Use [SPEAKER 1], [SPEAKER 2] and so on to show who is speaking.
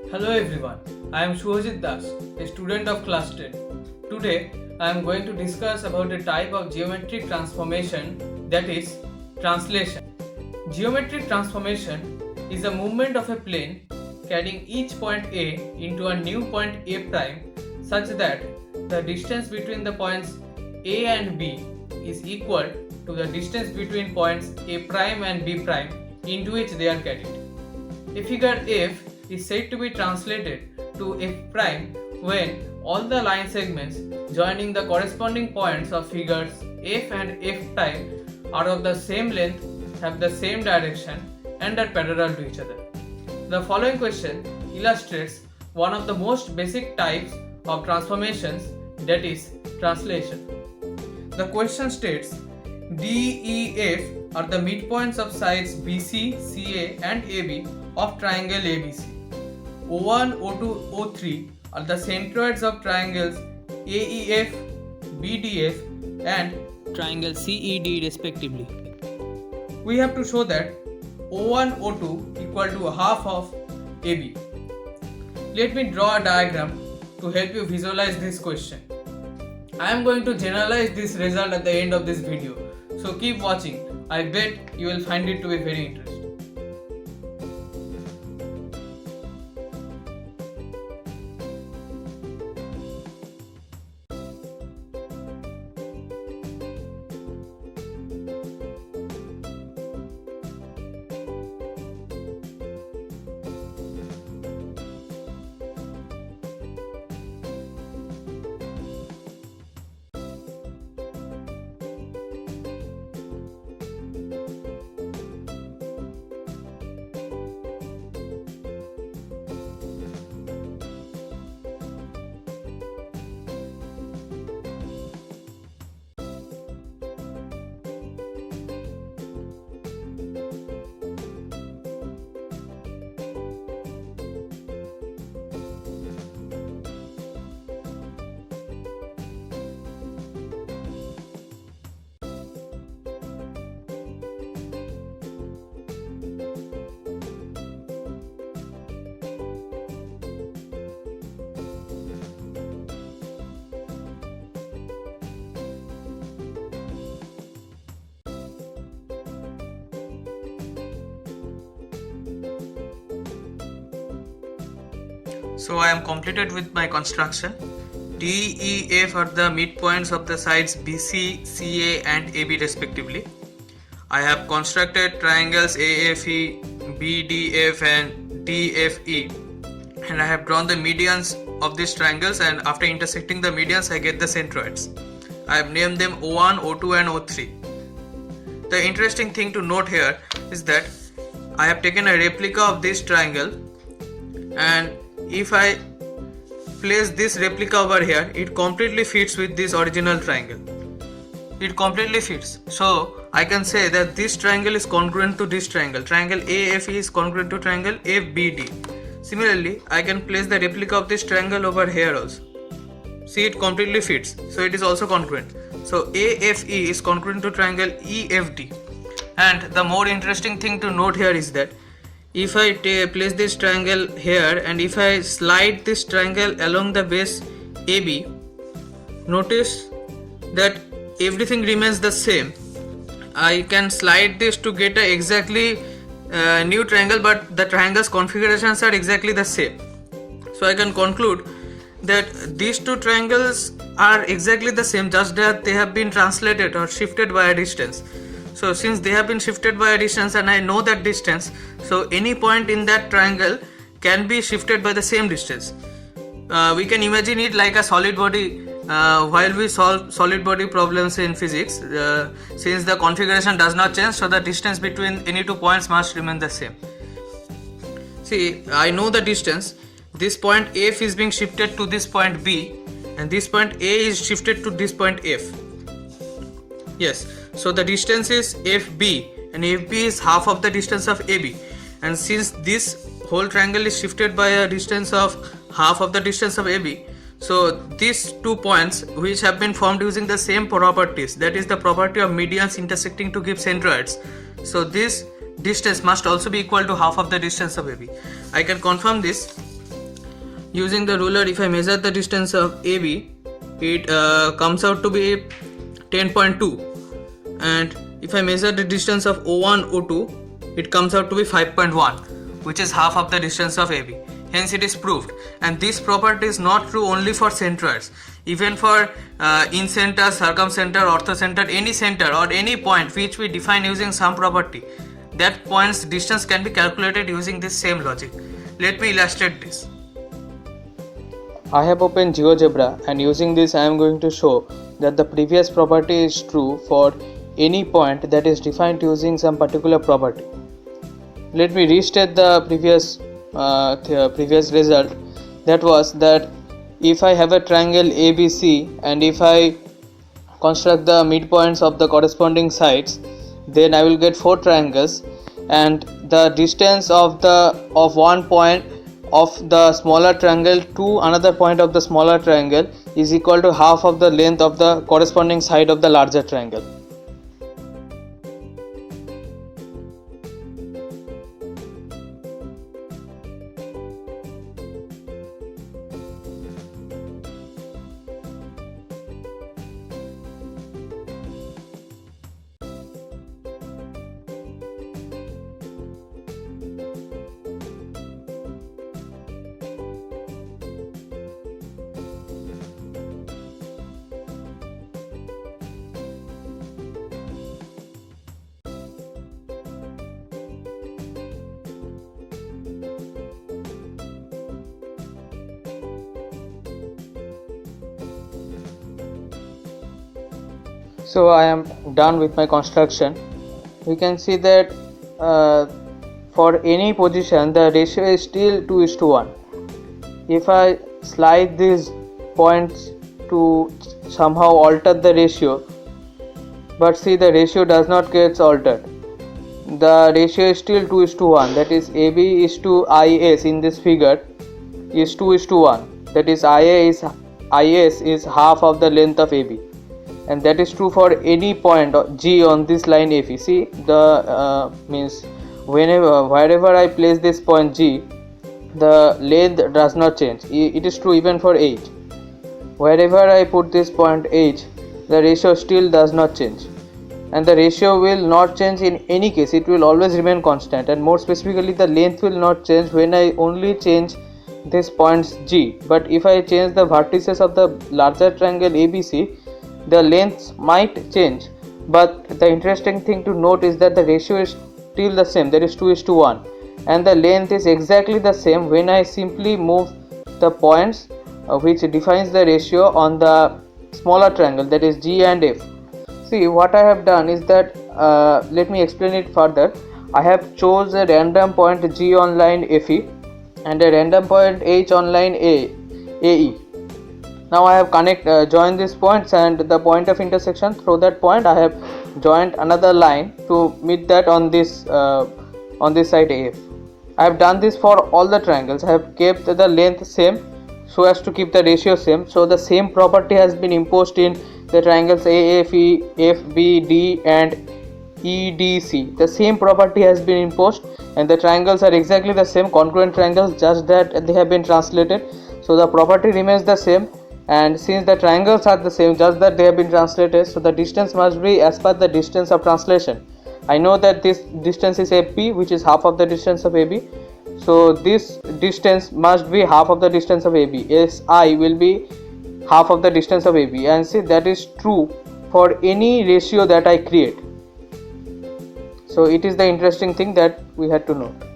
[SPEAKER 1] Hello everyone, I am Shubhajit Das, a student of class 10. Today I am going to discuss about a type of geometric transformation, that is translation. Geometric transformation is a movement of a plane carrying each point A into a new point A prime such that the distance between the points A and B is equal to the distance between points A prime and B prime into which they are carried. A figure F is said to be translated to F prime when all the line segments joining the corresponding points of figures F and F prime are of the same length, have the same direction, and are parallel to each other. The following question illustrates one of the most basic types of transformations, that is translation. The question states D, E, F are the midpoints of sides BC, CA and AB of triangle ABC. O1, O2, O3 are the centroids of triangles AEF, BDF and triangle CED respectively. We have to show that O1, O2 equal to half of AB. Let me draw a diagram to help you visualize this question. I am going to generalize this result at the end of this video. So keep watching. I bet you will find it to be very interesting. So I am completed with my construction. D, E, F are the midpoints of the sides BC, CA and AB respectively. I have constructed triangles AFE, BDF and DFE, and I have drawn the medians of these triangles, and after intersecting the medians I get the centroids. I have named them O1, O2 and O3. The interesting thing to note here is that I have taken a replica of this triangle, and if I place this replica over here, it completely fits with this original triangle. It completely fits. So I can say that this triangle is congruent to this triangle. Triangle AFE is congruent to triangle FBD. Similarly, I can place the replica of this triangle over here also. See, it completely fits. So it is also congruent. So AFE is congruent to triangle EFD. And the more interesting thing to note here is that if I place this triangle here and if I slide this triangle along the base AB, notice that everything remains the same. I can slide this to get a exactly new triangle, but the triangle's configurations are exactly the same. So I can conclude that these two triangles are exactly the same, just that they have been translated or shifted by a distance. So since they have been shifted by a distance and I know that distance, so any point in that triangle can be shifted by the same distance. We can imagine it like a solid body while we solve solid body problems in physics. Since the configuration does not change, so the distance between any two points must remain the same. See, I know the distance. This point F is being shifted to this point B, and this point A is shifted to this point F. Yes, so the distance is FB, and FB is half of the distance of AB. And since this whole triangle is shifted by a distance of half of the distance of AB, so these 2 points which have been formed using the same properties, that is the property of medians intersecting to give centroids, so this distance must also be equal to half of the distance of AB. I can confirm this Using the ruler, if I measure the distance of AB, it comes out to be 10.2, and if I measure the distance of O1, O2, it comes out to be 5.1, which is half of the distance of AB. Hence it is proved, and this property is not true only for centroids. Even for incenter, circumcenter, orthocenter, any center or any point which we define using some property, that point's distance can be calculated using this same logic. Let me illustrate this. I have opened GeoGebra, and using this I am going to show that the previous property is true for any point that is defined using some particular property. Let me restate the previous result. That was that if I have a triangle ABC and if I construct the midpoints of the corresponding sides, then I will get 4 triangles, and the distance of one point of the smaller triangle to another point of the smaller triangle is equal to half of the length of the corresponding side of the larger triangle. So I am done with my construction. We can see that for any position the ratio is still 2:1. If I slide these points to somehow alter the ratio, but see, the ratio does not get altered. The ratio is still 2:1. That is, AB is to IS in this figure is 2:1. That is, IS is half of the length of AB, and that is true for any point G on this line AP. See, the means wherever I place this point G, the length does not change. It is true even for H. Wherever I put this point H, the ratio still does not change, and the ratio will not change in any case. It will always remain constant, and more specifically the length will not change when I only change this points G. But if I change the vertices of the larger triangle ABC, the lengths might change. But the interesting thing to note is that the ratio is still the same, that is 2:1, and the length is exactly the same when I simply move the points which defines the ratio on the smaller triangle, that is G and F. See, what I have done is that let me explain it further. I have chose a random point G on line FE and a random point H on line AE. Now I have joined these points, and the point of intersection through that point I have joined another line to meet that on this side AF. I have done this for all the triangles. I have kept the length same so as to keep the ratio same. So the same property has been imposed in the triangles AFE, FBD and EDC. The same property has been imposed, and the triangles are exactly the same, congruent triangles, just that they have been translated. So the property remains the same, and since the triangles are the same, just that they have been translated, so the distance must be as per the distance of translation. I know that this distance is AP, which is half of the distance of AB, so this distance must be half of the distance of AB. SI will be half of the distance of AB, and see, that is true for any ratio that I create. So it is the interesting thing that we had to note.